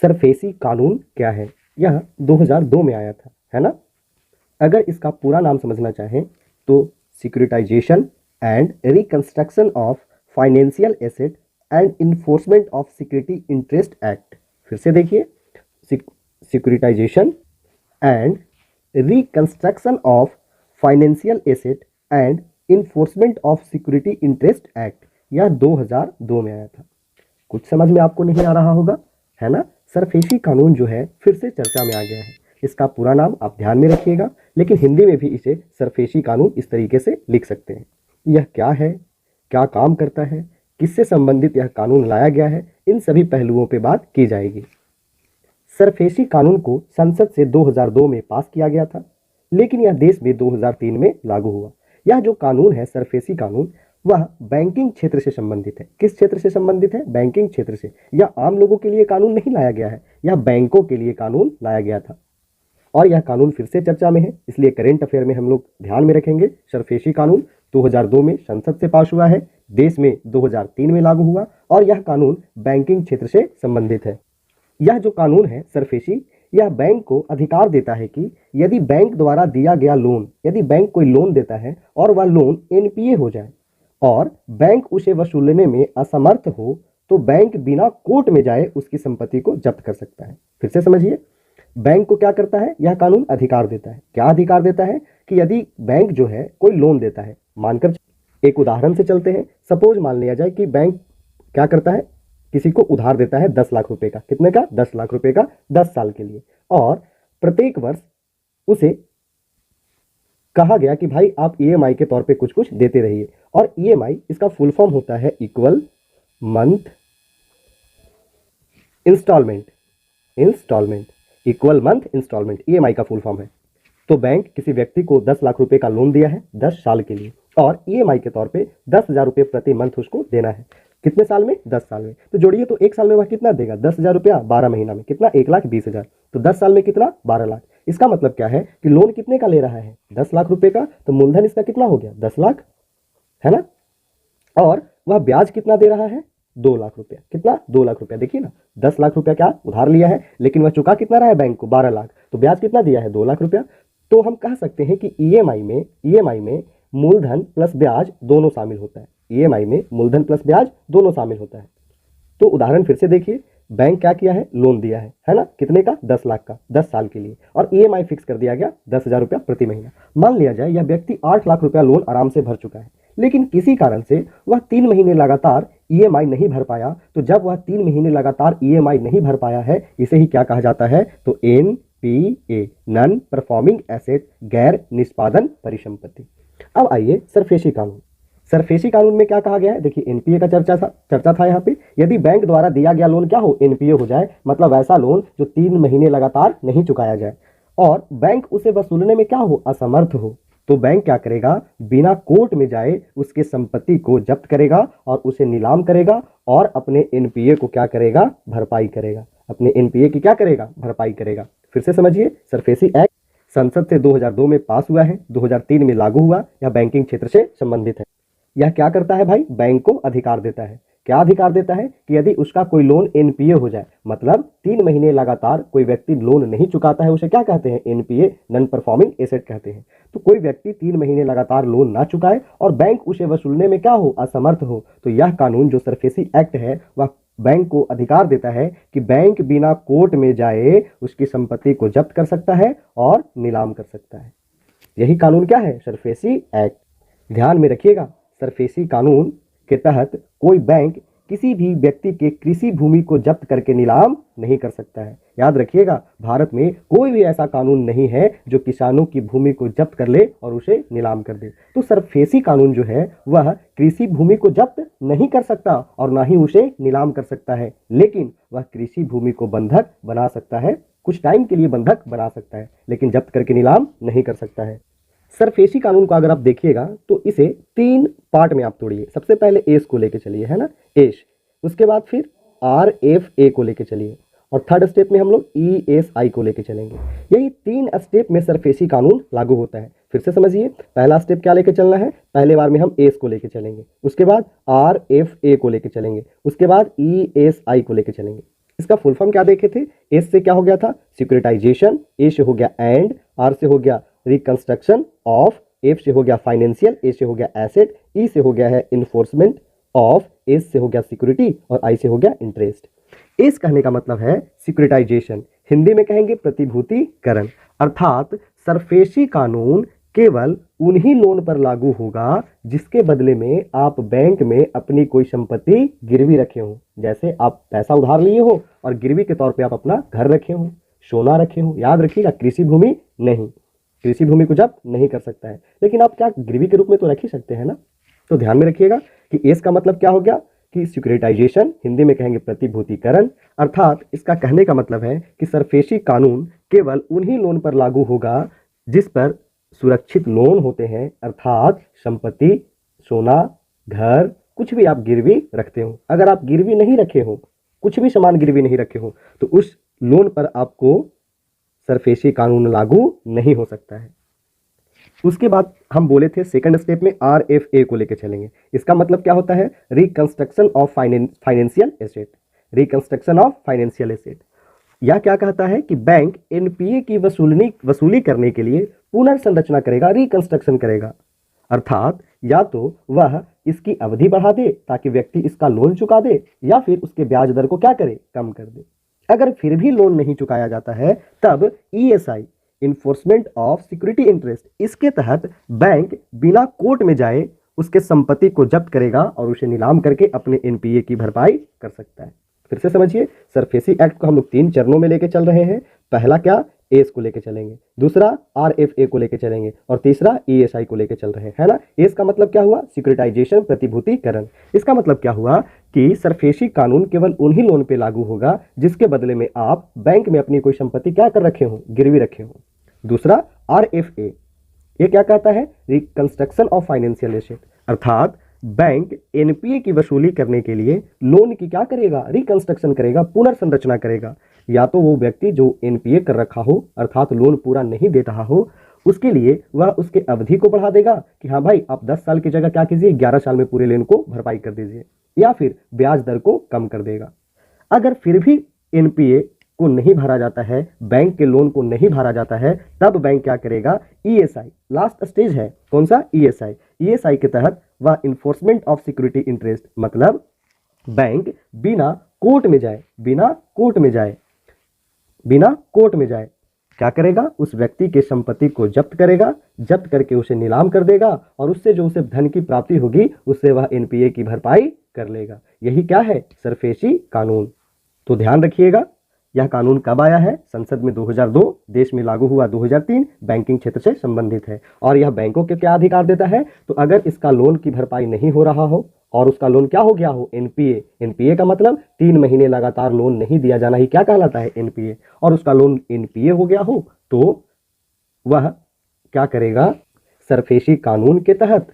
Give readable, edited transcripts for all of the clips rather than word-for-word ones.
सरफेसी कानून क्या है? यह 2002 में आया था, है ना। अगर इसका पूरा नाम समझना चाहें तो securitization and reconstruction of financial asset and enforcement of security interest act. फिर से देखिए, securitization and reconstruction of financial asset and enforcement of security interest act, यह 2002 में आया था। कुछ समझ में आपको नहीं आ रहा होगा, है ना। सरफेसी कानून जो है फिर से चर्चा में आ गया है। इसका पूरा नाम आप ध्यान में रखिएगा, लेकिन हिंदी में भी इसे सरफेसी कानून इस तरीके से लिख सकते हैं। यह क्या है, क्या काम करता है, किससे संबंधित यह कानून लाया गया है, इन सभी पहलुओं पर बात की जाएगी। सरफेसी कानून को संसद से 2002 में पास किया गया था, लेकिन यह देश में 2003 में लागू हुआ। यह जो कानून है सरफेसी कानून, वह बैंकिंग क्षेत्र से संबंधित है। किस क्षेत्र से संबंधित है? बैंकिंग क्षेत्र से। यह आम लोगों के लिए कानून नहीं लाया गया है, यह बैंकों के लिए कानून लाया गया था। और यह कानून फिर से चर्चा में है, इसलिए करेंट अफेयर में हम लोग ध्यान में रखेंगे। सरफेसी कानून 2002 में संसद से पास हुआ है, देश में 2003 में लागू हुआ, और यह कानून बैंकिंग क्षेत्र से संबंधित है। यह जो कानून है सरफेसी, यह बैंक को अधिकार देता है कि यदि बैंक द्वारा दिया गया लोन, यदि बैंक कोई लोन देता है और वह लोन एनपीए हो जाए और बैंक उसे वसूलने में असमर्थ हो, तो बैंक बिना कोर्ट में जाए उसकी संपत्ति को जब्त कर सकता है। फिर से समझिए, बैंक को क्या करता है यह कानून? अधिकार देता है। क्या अधिकार देता है? कि यदि बैंक जो है कोई लोन देता है, मानकर एक उदाहरण से चलते हैं। सपोज मान लिया जाए कि बैंक क्या करता है, किसी को उधार देता है 10 लाख रुपए का। कितने का? 10 लाख रुपए का 10 साल के लिए। और प्रत्येक वर्ष उसे कहा गया कि भाई आप ईएमआई के तौर पे कुछ कुछ देते रहिए। और ईएमआई इसका फुल फॉर्म होता है equal month installment. Equal month installment EMI का फुल फॉर्म है। तो बैंक किसी व्यक्ति को 10 लाख रुपए का लोन दिया है 10 साल के लिए, और ईएमआई के तौर पे 10,000 रुपये प्रति मंथ उसको देना है। कितने साल में? 10 साल में। तो जोड़िए, तो एक साल में वह कितना देगा? 10,000 रुपया। 12 महीना में कितना? 1,20,000। तो 10 साल में कितना? 12 लाख। इसका मतलब क्या है कि लोन कितने का ले रहा है? 10 लाख रुपए का। तो मूलधन इसका कितना हो गया? 10 लाख, है ना। और वह ब्याज कितना दे रहा है? 2 लाख रुपया। कितना? 2 लाख रुपया। देखिए ना, 10 लाख रुपया क्या उधार लिया है, लेकिन वह चुका कितना रहा है बैंक को? 12 लाख। तो ब्याज कितना दिया है? 2 लाख रुपया। तो हम कह सकते हैं कि ईएमआई में मूलधन प्लस ब्याज दोनों शामिल होता है। ईएमआई में मूलधन प्लस ब्याज दोनों शामिल होता है। तो उदाहरण फिर से देखिए, बैंक क्या किया है? लोन दिया है ना। कितने का? 10 लाख का 10 साल के लिए, और ईएमआई फिक्स कर दिया गया 10,000 रुपया प्रति महीना। मान लिया जाए यह व्यक्ति 8 लाख रुपया लोन आराम से भर चुका है, लेकिन किसी कारण से वह 3 महीने लगातार ईएमआई नहीं भर पाया। तो जब वह 3 महीने लगातार ईएमआई नहीं भर पाया है, इसे ही क्या कहा जाता है? तो एनपीए, नॉन परफॉर्मिंग एसेट, गैर निष्पादन परिसंपत्ति। अब आइए सरफेसी कानून। सरफेसी कानून में क्या कहा गया है? देखिए, एनपीए का चर्चा था यहाँ पे। यदि बैंक द्वारा दिया गया लोन क्या हो? एनपीए हो जाए, मतलब ऐसा लोन जो 3 महीने लगातार नहीं चुकाया जाए, और बैंक उसे वसूलने में क्या हो? असमर्थ हो, तो बैंक क्या करेगा? बिना कोर्ट में जाए उसके संपत्ति को जब्त करेगा और उसे नीलाम करेगा, और अपने एनपीए को क्या करेगा? भरपाई करेगा। अपने एनपीए की क्या करेगा? भरपाई करेगा। फिर से समझिए, सरफेसी एक्ट संसद से 2002 में पास हुआ है, 2003 में लागू हुआ। यह बैंकिंग क्षेत्र से संबंधित है। यह क्या करता है भाई? बैंक को अधिकार देता है। क्या अधिकार देता है? कि यदि उसका कोई लोन एनपीए हो जाए, मतलब 3 महीने लगातार कोई व्यक्ति लोन नहीं चुकाता है, उसे क्या कहते हैं? एनपीए, नॉन परफॉर्मिंग एसेट कहते हैं। तो कोई व्यक्ति 3 महीने लगातार लोन ना चुकाए और बैंक उसे वसूलने में क्या हो? असमर्थ हो, तो यह कानून जो सरफेसी एक्ट है वह बैंक को अधिकार देता है कि बैंक बिना कोर्ट में जाए उसकी संपत्ति को जब्त कर सकता है और नीलाम कर सकता है। यही कानून क्या है? SARFAESI act. ध्यान में रखिएगा, सरफेसी कानून के तहत कोई बैंक किसी भी व्यक्ति के कृषि भूमि को जब्त करके नीलाम नहीं कर सकता है। याद रखिएगा, भारत में कोई भी ऐसा कानून नहीं है जो किसानों की भूमि को जब्त कर ले और उसे नीलाम कर दे। तो सरफेसी कानून जो है वह कृषि भूमि को जब्त नहीं कर सकता और ना ही उसे नीलाम कर सकता है, लेकिन वह कृषि भूमि को बंधक बना सकता है, कुछ टाइम के लिए बंधक बना सकता है, लेकिन जब्त करके नीलाम नहीं कर सकता है। सरफेसी कानून को अगर आप देखिएगा तो इसे 3 पार्ट में आप तोड़िए। सबसे पहले एस को लेके चलिए, है ना, एस। उसके बाद फिर आर एफ ए को लेके चलिए, और थर्ड स्टेप में हम लोग ई एस आई को लेके चलेंगे। यही 3 स्टेप में सरफेसी कानून लागू होता है। फिर से समझिए, पहला स्टेप क्या लेके चलना है? पहले बार में हम एस को लेके चलेंगे, उसके बाद आर एफ ए को लेके चलेंगे, उसके बाद ई एस आई को लेके चलेंगे। इसका फुल फॉर्म क्या देखे थे? एस से क्या हो गया था? सिक्योरिटाइजेशन, ए से हो गया एंड, आर से हो गया रिकंस्ट्रक्शन ऑफ, एफ से हो गया फाइनेंशियल, ए से हो गया एसेट, ई से हो गया है इन्फोर्समेंट ऑफ, एस से हो गया सिक्योरिटी और आई से हो गया इंटरेस्ट। एस कहने का मतलब है सिक्योरिटाइजेशन, हिंदी में कहेंगे प्रतिभूतिकरण, अर्थात सरफेसी कानून केवल उन्हीं लोन पर लागू होगा जिसके बदले में आप बैंक में अपनी कोई संपत्ति गिरवी रखे हो। जैसे आप पैसा उधार लिए हो और गिरवी के तौर पे आप अपना घर रखे हो, सोना रखे हो। याद रखिएगा, कृषि भूमि नहीं, कृषि भूमि को जब्त नहीं कर सकता है, लेकिन आप क्या गिरवी के रूप में तो रख ही सकते हैं ना। तो ध्यान में रखिएगा कि एस का मतलब क्या हो गया कि सिक्योरिटाइजेशन, हिंदी में कहेंगे प्रतिभूतिकरण, अर्थात इसका कहने का मतलब है कि सरफेसी कानून केवल उन्हीं लोन पर लागू होगा जिस पर सुरक्षित लोन होते हैं, अर्थात संपत्ति, सोना, घर, कुछ भी आप गिरवी रखते हो। अगर आप गिरवी नहीं रखे हो, कुछ भी सामान गिरवी नहीं रखे हो, तो उस लोन पर आपको सरफेसी कानून लागू नहीं हो सकता है। उसके बाद हम बोले थे सेकंड स्टेप में RFA को लेकर चलेंगे। इसका मतलब क्या होता है? Reconstruction of financial asset, reconstruction of financial asset. यह क्या कहता है कि बैंक NPA की वसूली करने के लिए पुनर्संरचना करेगा, रिकंस्ट्रक्शन करेगा, अर्थात या तो वह इसकी अवधि बढ़ा दे ताकि व्यक्ति इसका लोन चुका दे, या फिर उसके ब्याज दर को क्या करे? कम कर दे। अगर फिर भी लोन नहीं चुकाया जाता है तब ESI, enforcement of security interest, इसके तहत बैंक बिना कोर्ट में जाए उसके संपत्ति को जब्त करेगा और उसे नीलाम करके अपने NPA की भरपाई कर सकता है। फिर से समझिए, सरफेसी एक्ट को हम लोग 3 चरणों में लेके चल रहे हैं। पहला क्या? एस को लेके चलेंगे, दूसरा RFA को लेके चलेंगे और तीसरा ESI को लेके चल रहे हैं, है ना। एस का मतलब क्या हुआ? सिक्योरिटाइजेशन, प्रतिभूतिकरण। इसका मतलब क्या हुआ कि सरफेसी कानून केवल उन्हीं लोन पे लागू होगा जिसके बदले में आप बैंक में अपनी कोई संपत्ति क्या कर रखे हो? गिरवी रखे हो। दूसरा RFA, ये क्या कहता है? रिकंस्ट्रक्शन ऑफ फाइनेंशियल एसेट, अर्थात बैंक NPA की वसूली करने के लिए लोन की क्या करेगा? रिकंस्ट्रक्शन करेगा, पुनर्संरचना करेगा। या तो वो व्यक्ति जो NPA कर रखा हो, अर्थात लोन पूरा नहीं दे रहा हो, उसके लिए वह उसके अवधि को बढ़ा देगा कि हाँ भाई आप 10 साल की जगह क्या कीजिए, 11 साल में पूरे लोन को भरपाई कर दीजिए, या फिर ब्याज दर को कम कर देगा। अगर फिर भी NPA को नहीं भरा जाता है, बैंक के लोन को नहीं भरा जाता है, तब बैंक क्या करेगा? ESI, लास्ट स्टेज है। कौन सा? ESI के तहत वह इन्फोर्समेंट ऑफ सिक्योरिटी इंटरेस्ट, मतलब बैंक बिना कोर्ट में जाए क्या करेगा? उस व्यक्ति के संपत्ति को जब्त करेगा, जब्त करके उसे नीलाम कर देगा और उससे जो उसे धन की प्राप्ति होगी उससे वह NPA की भरपाई कर लेगा। यही क्या है? सरफेसी कानून। तो ध्यान रखिएगा, यह कानून कब आया है? संसद में 2002, देश में लागू हुआ 2003, बैंकिंग क्षेत्र से संबंधित है। और यह बैंकों के क्या अधिकार देता है? तो अगर इसका लोन की भरपाई नहीं हो रहा हो और उसका लोन क्या हो गया हो? NPA का मतलब 3 महीने लगातार लोन नहीं दिया जाना ही क्या कहलाता है? NPA। और उसका लोन NPA हो गया हो तो वह क्या करेगा? सरफेसी कानून के तहत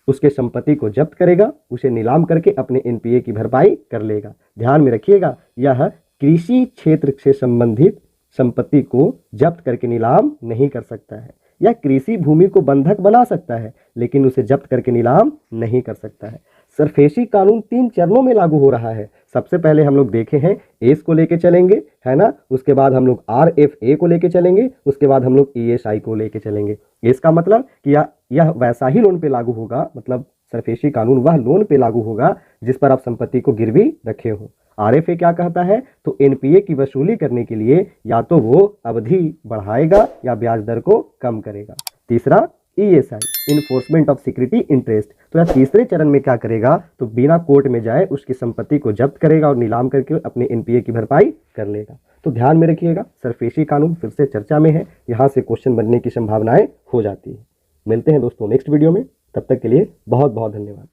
उसके संपत्ति को जब्त करेगा, उसे नीलाम करके अपने NPA की भरपाई कर लेगा। ध्यान में रखिएगा, यह कृषि क्षेत्र से संबंधित संपत्ति को जब्त करके नीलाम नहीं कर सकता है। यह कृषि भूमि को बंधक बना सकता है लेकिन उसे जब्त करके नीलाम नहीं कर सकता है। सरफेसी कानून 3 चरणों में लागू हो रहा है। सबसे पहले हम लोग देखे हैं एस को लेके चलेंगे, है ना। उसके बाद हम लोग RFA को लेके चलेंगे, उसके बाद हम लोग ESI को लेके चलेंगे। इसका मतलब कि यह वैसा ही लोन पे लागू होगा, मतलब सरफेसी कानून वह लोन पे लागू होगा जिस पर आप संपत्ति को गिरवी रखे हो। RFA क्या कहता है? तो NPA की वसूली करने के लिए या तो वो अवधि बढ़ाएगा या ब्याज दर को कम करेगा। तीसरा ESI, enforcement of security interest, तो यह तीसरे चरण में क्या करेगा? तो बिना कोर्ट में जाए उसकी संपत्ति को जब्त करेगा और नीलाम करके अपने NPA की भरपाई कर लेगा। तो ध्यान में रखिएगा, सरफेसी कानून फिर से चर्चा में है, यहाँ से क्वेश्चन बनने की संभावनाएं हो जाती है। मिलते हैं दोस्तों नेक्स्ट वीडियो में, तब तक के लिए बहुत बहुत धन्यवाद।